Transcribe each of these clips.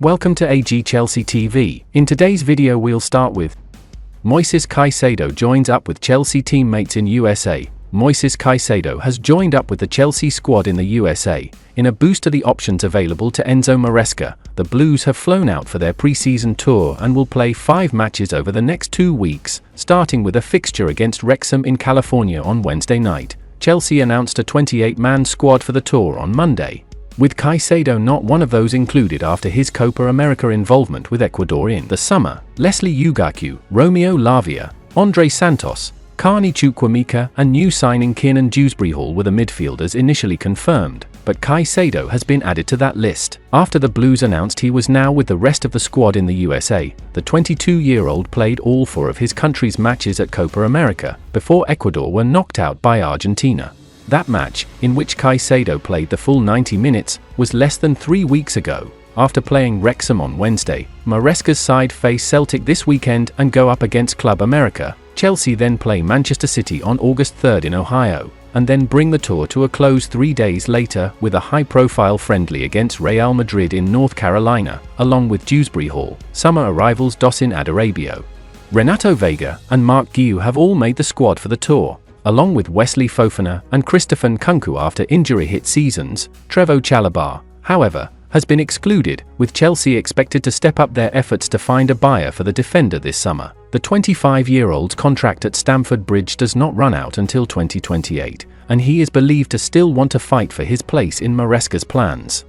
Welcome to AG Chelsea TV. In today's video we'll start with Moises Caicedo joins up with Chelsea teammates in USA. Moises Caicedo has joined up with the Chelsea squad in the USA. In a boost to the options available to Enzo Maresca, the Blues have flown out for their pre-season tour and will play 5 matches over the next 2 weeks, starting with a fixture against Wrexham in California on Wednesday night. Chelsea announced a 28-man squad for the tour on Monday, with Caicedo not one of those included after his Copa America involvement with Ecuador in the summer. Leslie Ugartew, Romeo Lavia, Andre Santos, Carney Chukwuemeka and new signing Kiernan Dewsbury-Hall were the midfielders initially confirmed, but Caicedo has been added to that list. After the Blues announced he was now with the rest of the squad in the USA, the 22-year-old played all 4 of his country's matches at Copa America, before Ecuador were knocked out by Argentina. That match, in which Caicedo played the full 90 minutes, was less than 3 weeks ago. After playing Wrexham on Wednesday, Maresca's side face Celtic this weekend and go up against Club America. Chelsea then play Manchester City on August 3rd in Ohio, and then bring the tour to a close 3 days later with a high-profile friendly against Real Madrid in North Carolina, along with Dewsbury-Hall. Summer arrivals Dossin Adarabio, Renato Vega and Mark Guiu have all made the squad for the tour, along with Wesley Fofana and Christopher Nkunku after injury-hit seasons. Trevoh Chalobah, however, has been excluded, with Chelsea expected to step up their efforts to find a buyer for the defender this summer. The 25-year-old's contract at Stamford Bridge does not run out until 2028, and he is believed to still want to fight for his place in Maresca's plans.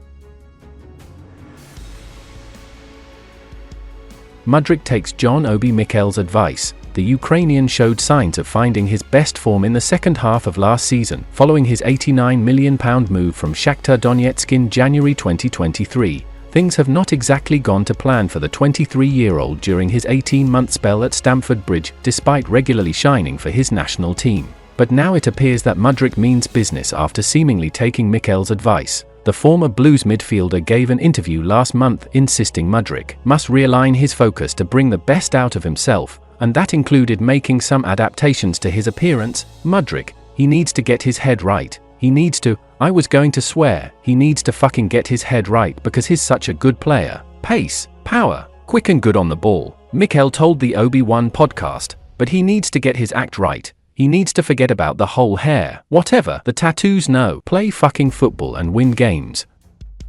Mudryk takes John Obi Mikel's advice. The Ukrainian showed signs of finding his best form in the second half of last season, following his £89 million move from Shakhtar Donetsk in January 2023. Things have not exactly gone to plan for the 23-year-old during his 18-month spell at Stamford Bridge, despite regularly shining for his national team. But now it appears that Mudryk means business after seemingly taking Mikel's advice. The former Blues midfielder gave an interview last month insisting Mudryk must realign his focus to bring the best out of himself, and that included making some adaptations to his appearance. Mudryk, he needs to get his head right. He needs to, I was going to swear, he needs to fucking get his head right because he's such a good player. Pace, power, quick and good on the ball, Mikel told the Obi-Wan podcast, but he needs to get his act right. He needs to forget about the whole hair, whatever, the tattoos, no, play fucking football and win games.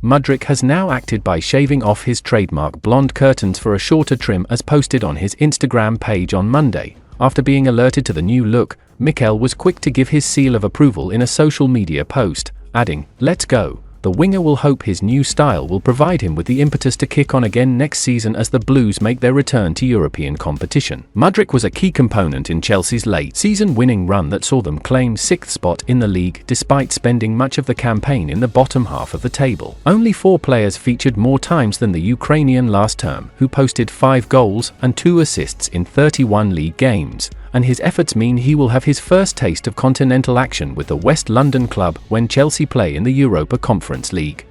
Mudryk has now acted by shaving off his trademark blonde curtains for a shorter trim as posted on his Instagram page on Monday. After being alerted to the new look, Mikel was quick to give his seal of approval in a social media post, adding, "Let's go." The winger will hope his new style will provide him with the impetus to kick on again next season as the Blues make their return to European competition. Mudryk was a key component in Chelsea's late-season winning run that saw them claim 6th spot in the league despite spending much of the campaign in the bottom half of the table. Only 4 players featured more times than the Ukrainian last term, who posted 5 goals and 2 assists in 31 league games, and his efforts mean he will have his first taste of continental action with the West London club when Chelsea play in the Europa Conference League.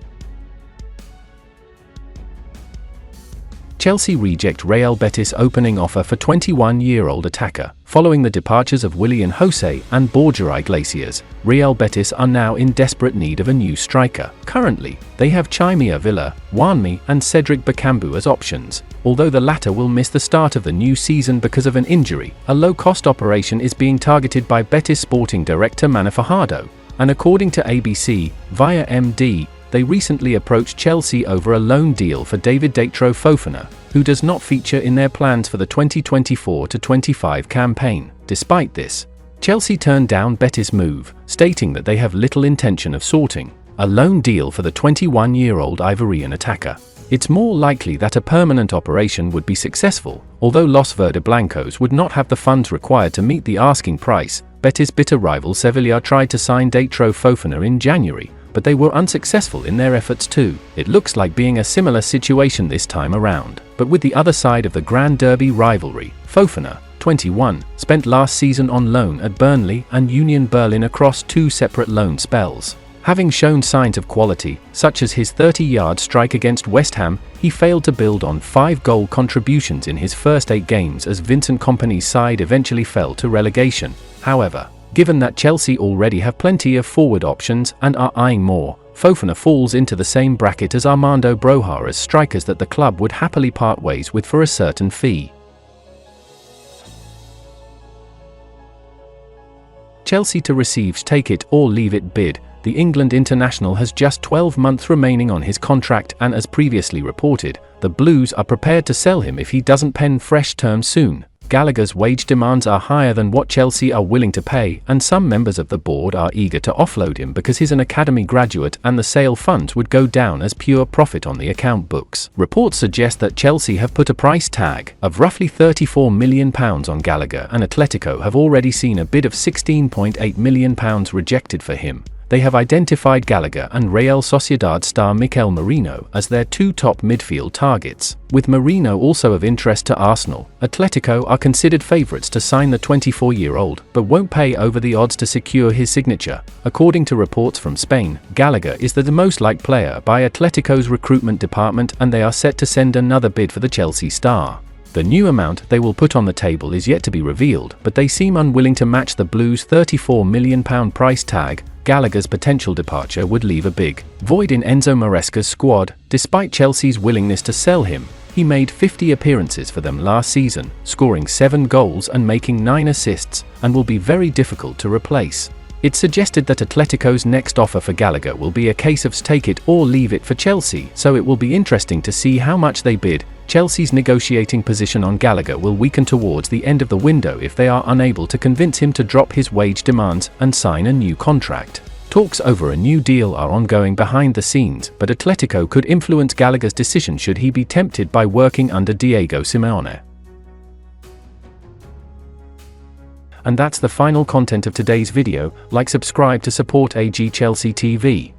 Chelsea reject Real Betis opening offer for 21-year-old attacker. Following the departures of Willian Jose and Borja Iglesias, Real Betis are now in desperate need of a new striker. Currently, they have Chimia Villa, Wanmi and Cedric Bakambu as options. Although the latter will miss the start of the new season because of an injury, a low-cost operation is being targeted by Betis sporting director Manu Fajardo, and according to ABC, via MD, they recently approached Chelsea over a loan deal for David Datro Fofana, who does not feature in their plans for the 2024-25 campaign. Despite this, Chelsea turned down Betis' move, stating that they have little intention of sorting a loan deal for the 21-year-old Ivorian attacker. It's more likely that a permanent operation would be successful, although Los Verde Blancos would not have the funds required to meet the asking price. Betis' bitter rival Sevilla tried to sign Datro Fofana in January, but they were unsuccessful in their efforts too. It looks like being a similar situation this time around, but with the other side of the Grand Derby rivalry. Fofana, 21, spent last season on loan at Burnley and Union Berlin across 2 separate loan spells. Having shown signs of quality, such as his 30-yard strike against West Ham, he failed to build on 5-goal contributions in his first 8 games as Vincent Kompany's side eventually fell to relegation. However, given that Chelsea already have plenty of forward options and are eyeing more, Fofana falls into the same bracket as Armando Broja as strikers that the club would happily part ways with for a certain fee. Chelsea to receive take it or leave it bid. The England international has just 12 months remaining on his contract, and as previously reported, the Blues are prepared to sell him if he doesn't pen fresh terms soon. Gallagher's wage demands are higher than what Chelsea are willing to pay, and some members of the board are eager to offload him because he's an academy graduate and the sale funds would go down as pure profit on the account books. Reports suggest that Chelsea have put a price tag of roughly £34 million on Gallagher, and Atletico have already seen a bid of £16.8 million rejected for him. They have identified Gallagher and Real Sociedad star Mikel Merino as their two top midfield targets. With Merino also of interest to Arsenal, Atletico are considered favourites to sign the 24-year-old, but won't pay over the odds to secure his signature. According to reports from Spain, Gallagher is the most liked player by Atletico's recruitment department, and they are set to send another bid for the Chelsea star. The new amount they will put on the table is yet to be revealed, but they seem unwilling to match the Blues' £34 million price tag. Gallagher's potential departure would leave a big void in Enzo Maresca's squad. Despite Chelsea's willingness to sell him, he made 50 appearances for them last season, scoring 7 goals and making 9 assists, and will be very difficult to replace. It's suggested that Atletico's next offer for Gallagher will be a case of take it or leave it for Chelsea, so it will be interesting to see how much they bid. Chelsea's negotiating position on Gallagher will weaken towards the end of the window if they are unable to convince him to drop his wage demands and sign a new contract. Talks over a new deal are ongoing behind the scenes, but Atletico could influence Gallagher's decision should he be tempted by working under Diego Simeone. And that's the final content of today's video. Like, subscribe to support AG Chelsea TV.